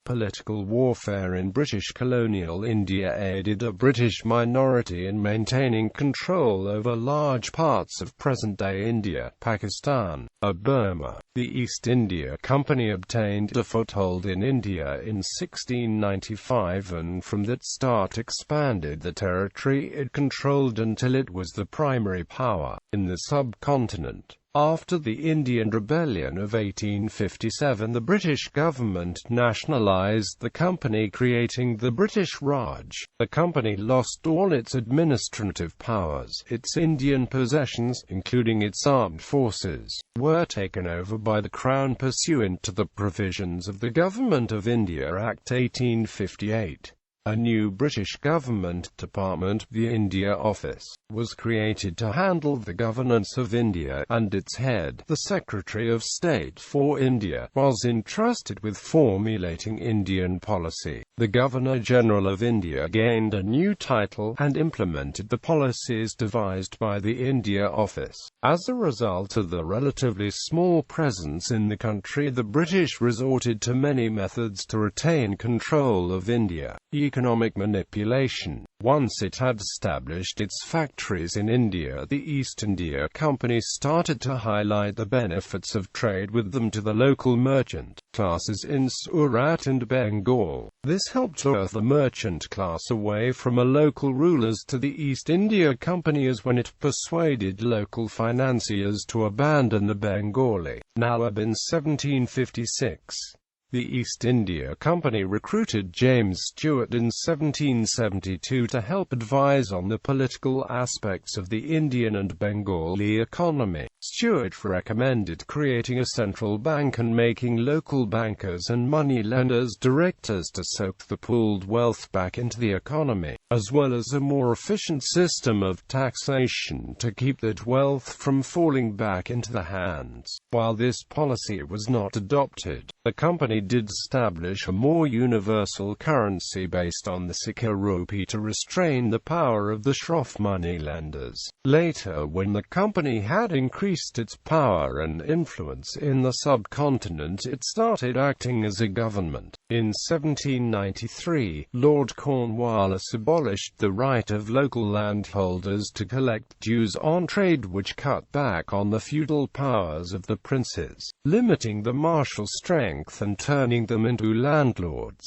Political warfare in British colonial India aided a British minority in maintaining control over large parts of present-day India, Pakistan, and Burma. The East India Company obtained a foothold in India in 1695 and from that start expanded the territory it controlled until it was the primary power in the subcontinent. After the Indian Rebellion of 1857, the British government nationalised the company, creating the British Raj. The company lost all its administrative powers. Its Indian possessions, including its armed forces, were taken over by the Crown pursuant to the provisions of the Government of India Act 1858. A new British government department, the India Office, was created to handle the governance of India, and its head, the Secretary of State for India, was entrusted with formulating Indian policy. The Governor-General of India gained a new title, and implemented the policies devised by the India Office. As a result of the relatively small presence in the country, the British resorted to many methods to retain control of India. Economic manipulation. Once it had established its factories in India, the East India Company started to highlight the benefits of trade with them to the local merchant classes in Surat and Bengal. This helped lure the merchant class away from local rulers to the East India Company, as when it persuaded local financiers to abandon the Bengali Nawab in 1756. The East India Company recruited James Stewart in 1772 to help advise on the political aspects of the Indian and Bengali economy. Stewart recommended creating a central bank and making local bankers and money-lenders directors to soak the pooled wealth back into the economy, as well as a more efficient system of taxation to keep that wealth from falling back into the hands. While this policy was not adopted, the company did establish a more universal currency based on the Sikha rupee to restrain the power of the shroff moneylenders. Later, when the company had increased its power and influence in the subcontinent, it started acting as a government. In 1793, Lord Cornwallis abolished the right of local landholders to collect dues on trade, which cut back on the feudal powers of the princes, limiting the martial strength and turning them into landlords.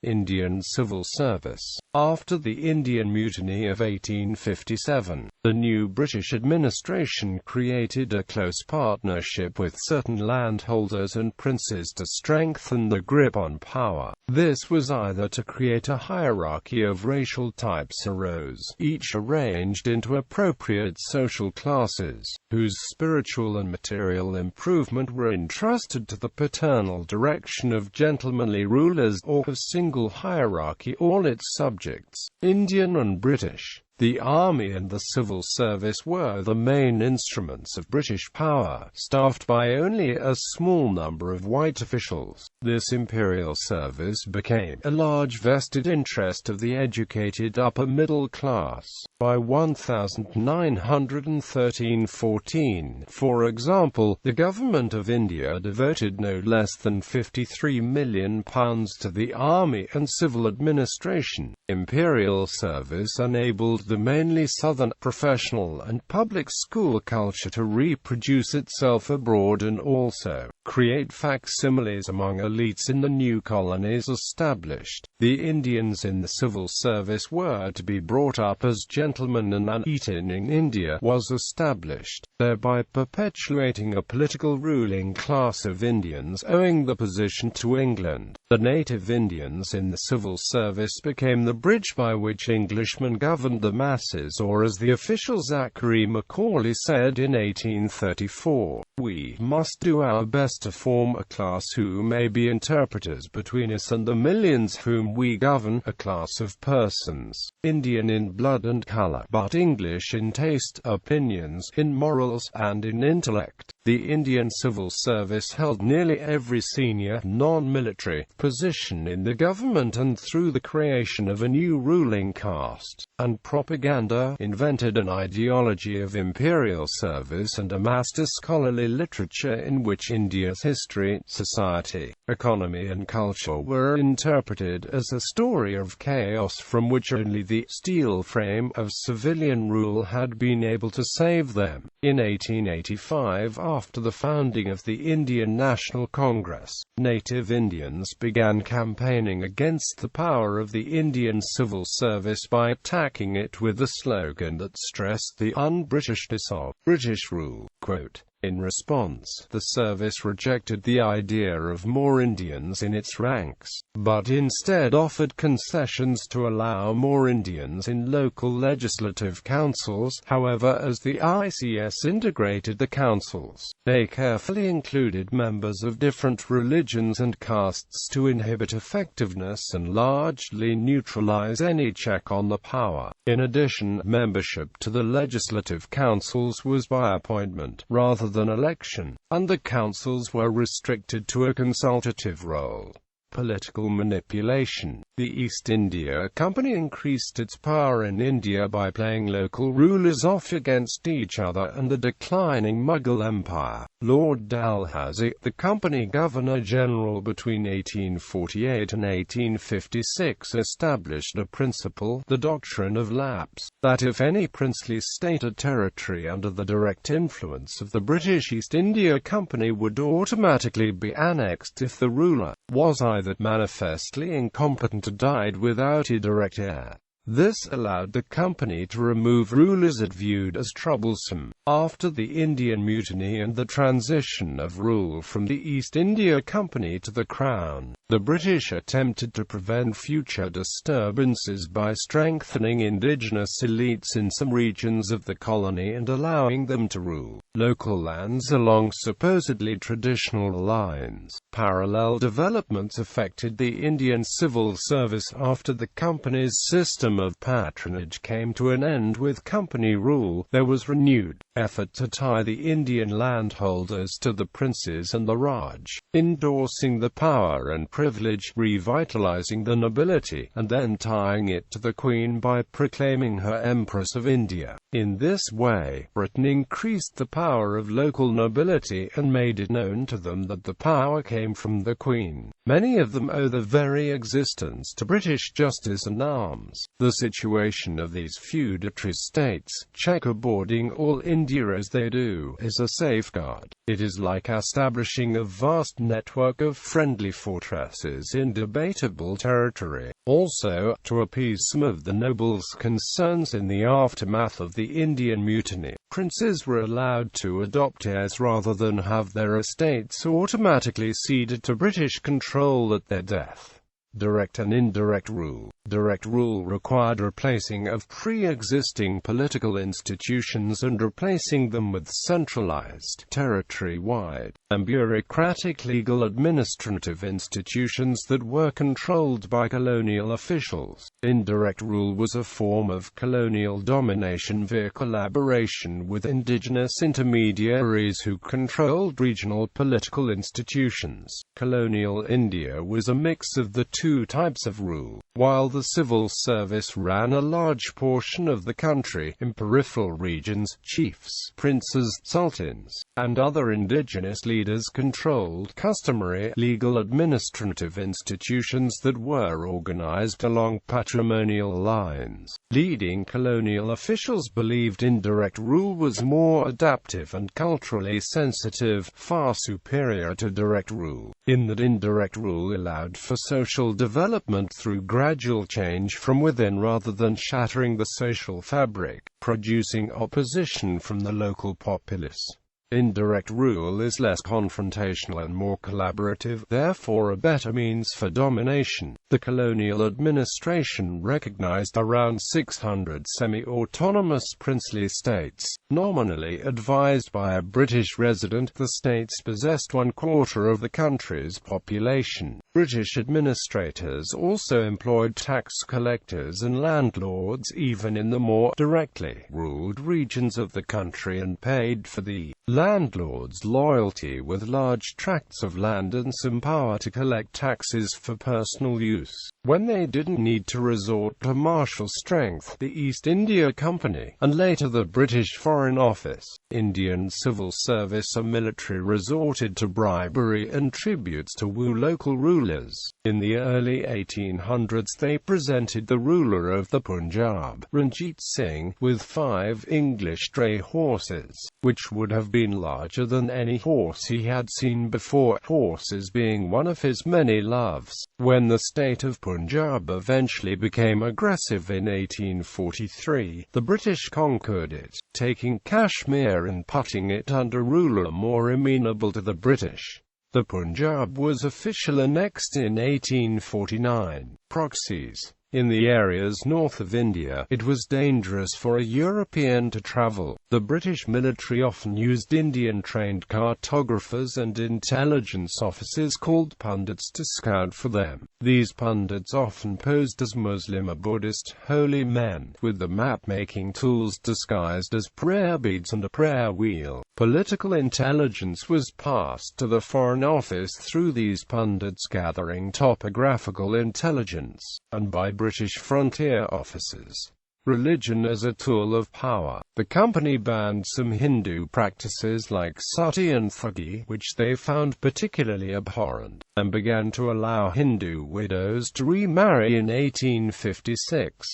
Indian civil service. After the Indian Mutiny of 1857, the new British administration created a close partnership with certain landholders and princes to strengthen the grip on power. This was either to create a hierarchy of racial types arose, each arranged into appropriate social classes, whose spiritual and material improvement were entrusted to the paternal direction of gentlemanly rulers, or of single hierarchy all its subjects, Indian and British. The army and the civil service were the main instruments of British power, staffed by only a small number of white officials. This imperial service became a large vested interest of the educated upper middle class. By 1913-14, for example, the Government of India devoted no less than £53 million to the army and civil administration. Imperial service enabled the mainly southern professional and public school culture to reproduce itself abroad and also create facsimiles among elites in the new colonies established. The Indians in the civil service were to be brought up as gentlemen, and an eton in India was established, thereby perpetuating a political ruling class of Indians owing the position to England. The native Indians in the civil service became the bridge by which Englishmen governed the masses, or as the official Zachary Macaulay said in 1834, "We must do our best to form a class who may be interpreters between us and the millions whom we govern, a class of persons, Indian in blood and color, but English in taste, opinions, in morals, and in intellect." The Indian civil service held nearly every senior, non-military, position in the government, and through the creation of a new ruling caste and propaganda, invented an ideology of imperial service and amassed a scholarly literature in which India's history, society, economy and culture were interpreted as a story of chaos from which only the steel frame of civilian rule had been able to save them. In 1885, after the founding of the Indian National Congress, native Indians began campaigning against the power of the Indian civil service by attacking it with the slogan that stressed the un-Britishness of British rule. Quote, in response, the service rejected the idea of more Indians in its ranks, but instead offered concessions to allow more Indians in local legislative councils. However, as the ICS integrated the councils, they carefully included members of different religions and castes to inhibit effectiveness and largely neutralize any check on the power. In addition, membership to the legislative councils was by appointment, rather than election, and the councils were restricted to a consultative role. Political manipulation. The East India Company increased its power in India by playing local rulers off against each other and the declining Mughal Empire. Lord Dalhousie, the company governor-general between 1848 and 1856, established a principle, the doctrine of lapse, that if any princely state or territory under the direct influence of the British East India Company would automatically be annexed if the ruler was either manifestly incompetent or died without a direct heir. This allowed the company to remove rulers it viewed as troublesome. After the Indian Mutiny and the transition of rule from the East India Company to the Crown, the British attempted to prevent future disturbances by strengthening indigenous elites in some regions of the colony and allowing them to rule local lands along supposedly traditional lines. Parallel developments affected the Indian civil service after the company's system of patronage came to an end with company rule. There was renewed effort to tie the Indian landholders to the princes and the Raj, endorsing the power and privilege, revitalizing the nobility, and then tying it to the Queen by proclaiming her Empress of India. In this way, Britain increased the power of local nobility and made it known to them that the power came from the Queen. Many of them owe their very existence to British justice and arms. The situation of these feudatory states, checkerboarding all India as they do, is a safeguard. It is like establishing a vast network of friendly fortresses in debatable territory. Also, to appease some of the nobles' concerns in the aftermath of the Indian Mutiny, princes were allowed to adopt heirs rather than have their estates automatically ceded to British control at their death. Direct and indirect rule. Direct rule required replacing of pre-existing political institutions and replacing them with centralized, territory-wide, and bureaucratic legal administrative institutions that were controlled by colonial officials. Indirect rule was a form of colonial domination via collaboration with indigenous intermediaries who controlled regional political institutions. Colonial India was a mix of the two types of rule. While the civil service ran a large portion of the country, in peripheral regions, chiefs, princes, sultans, and other indigenous leaders controlled customary, legal administrative institutions that were organized along patrimonial lines. Leading colonial officials believed indirect rule was more adaptive and culturally sensitive, far superior to direct rule, in that indirect rule allowed for social development through gradual change from within rather than shattering the social fabric, producing opposition from the local populace. Indirect rule is less confrontational and more collaborative, therefore a better means for domination. The colonial administration recognized around 600 semi-autonomous princely states, nominally advised by a British resident. The states possessed 1/4 of the country's population. British administrators also employed tax collectors and landlords even in the more directly ruled regions of the country and paid for the landlords' loyalty with large tracts of land and some power to collect taxes for personal use. When they didn't need to resort to martial strength, the East India Company, and later the British Foreign Office, Indian civil service or military resorted to bribery and tributes to woo local rulers. In the early 1800s they presented the ruler of the Punjab, Ranjit Singh, with 5 English dray horses, which would have been larger than any horse he had seen before, horses being one of his many loves. When the state of Punjab eventually became aggressive in 1843, the British conquered it, taking Kashmir and putting it under ruler more amenable to the British. The Punjab was officially annexed in 1849. Proxies. In the areas north of India, it was dangerous for a European to travel. The British military often used Indian-trained cartographers and intelligence officers called pundits to scout for them. These pundits often posed as Muslim or Buddhist holy men, with the map-making tools disguised as prayer beads and a prayer wheel. Political intelligence was passed to the Foreign Office through these pundits gathering topographical intelligence, and by British frontier officers. Religion as a tool of power. The company banned some Hindu practices like sati and thuggi, which they found particularly abhorrent, and began to allow Hindu widows to remarry in 1856.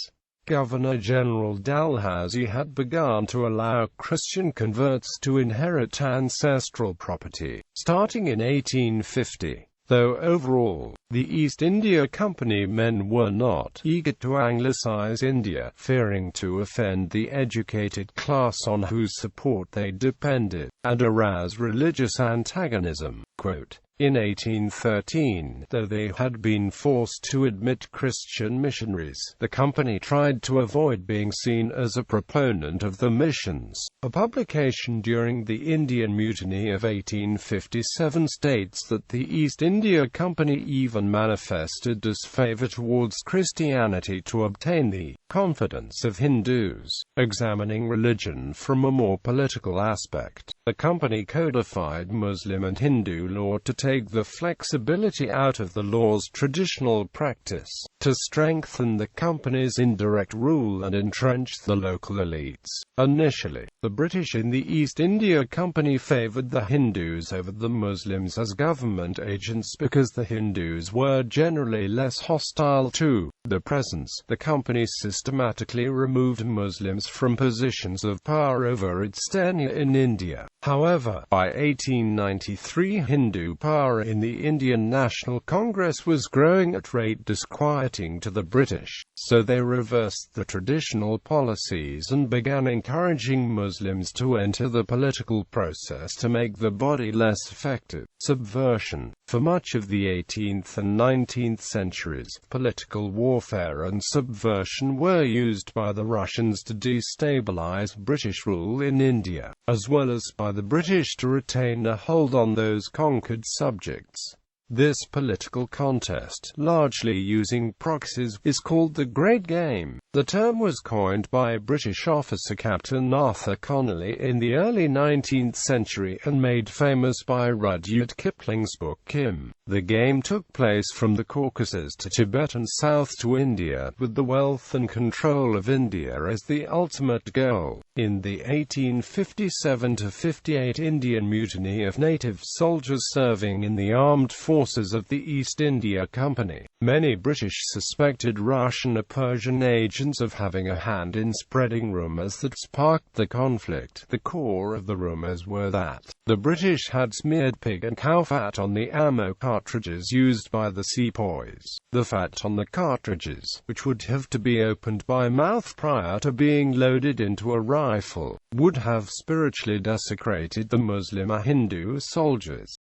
Governor-General Dalhousie had begun to allow Christian converts to inherit ancestral property, starting in 1850. Though overall, the East India Company men were not eager to Anglicize India, fearing to offend the educated class on whose support they depended, and arouse religious antagonism. Quote, in 1813, though they had been forced to admit Christian missionaries, the company tried to avoid being seen as a proponent of the missions. A publication during the Indian Mutiny of 1857 states that the East India Company even manifested disfavor towards Christianity to obtain the confidence of Hindus. Examining religion from a more political aspect, the company codified Muslim and Hindu law to take the flexibility out of the law's traditional practice, to strengthen the company's indirect rule and entrench the local elites. Initially, the British in the East India Company favored the Hindus over the Muslims as government agents because the Hindus were generally less hostile to the presence. The company systematically removed Muslims from positions of power over its tenure in India. However, by 1893 Hindu power in the Indian National Congress was growing at a rate disquieting to the British, so they reversed the traditional policies and began encouraging Muslims to enter the political process to make the body less effective. Subversion. For much of the 18th and 19th centuries, political warfare and subversion were used by the Russians to destabilize British rule in India, as well as by the British to retain a hold on those conquered subjects. This political contest, largely using proxies, is called the Great Game. The term was coined by British officer Captain Arthur Connolly in the early 19th century and made famous by Rudyard Kipling's book Kim. The game took place from the Caucasus to Tibet and south to India, with the wealth and control of India as the ultimate goal. In the 1857–58 Indian Mutiny of native soldiers serving in the armed forces of the East India Company, many British suspected Russian or Persian agents of having a hand in spreading rumours that sparked the conflict. The core of the rumours were that the British had smeared pig and cow fat on the ammo cartridges used by the sepoys. The fat on the cartridges, which would have to be opened by mouth prior to being loaded into a rifle, would have spiritually desecrated the Muslim or Hindu soldiers.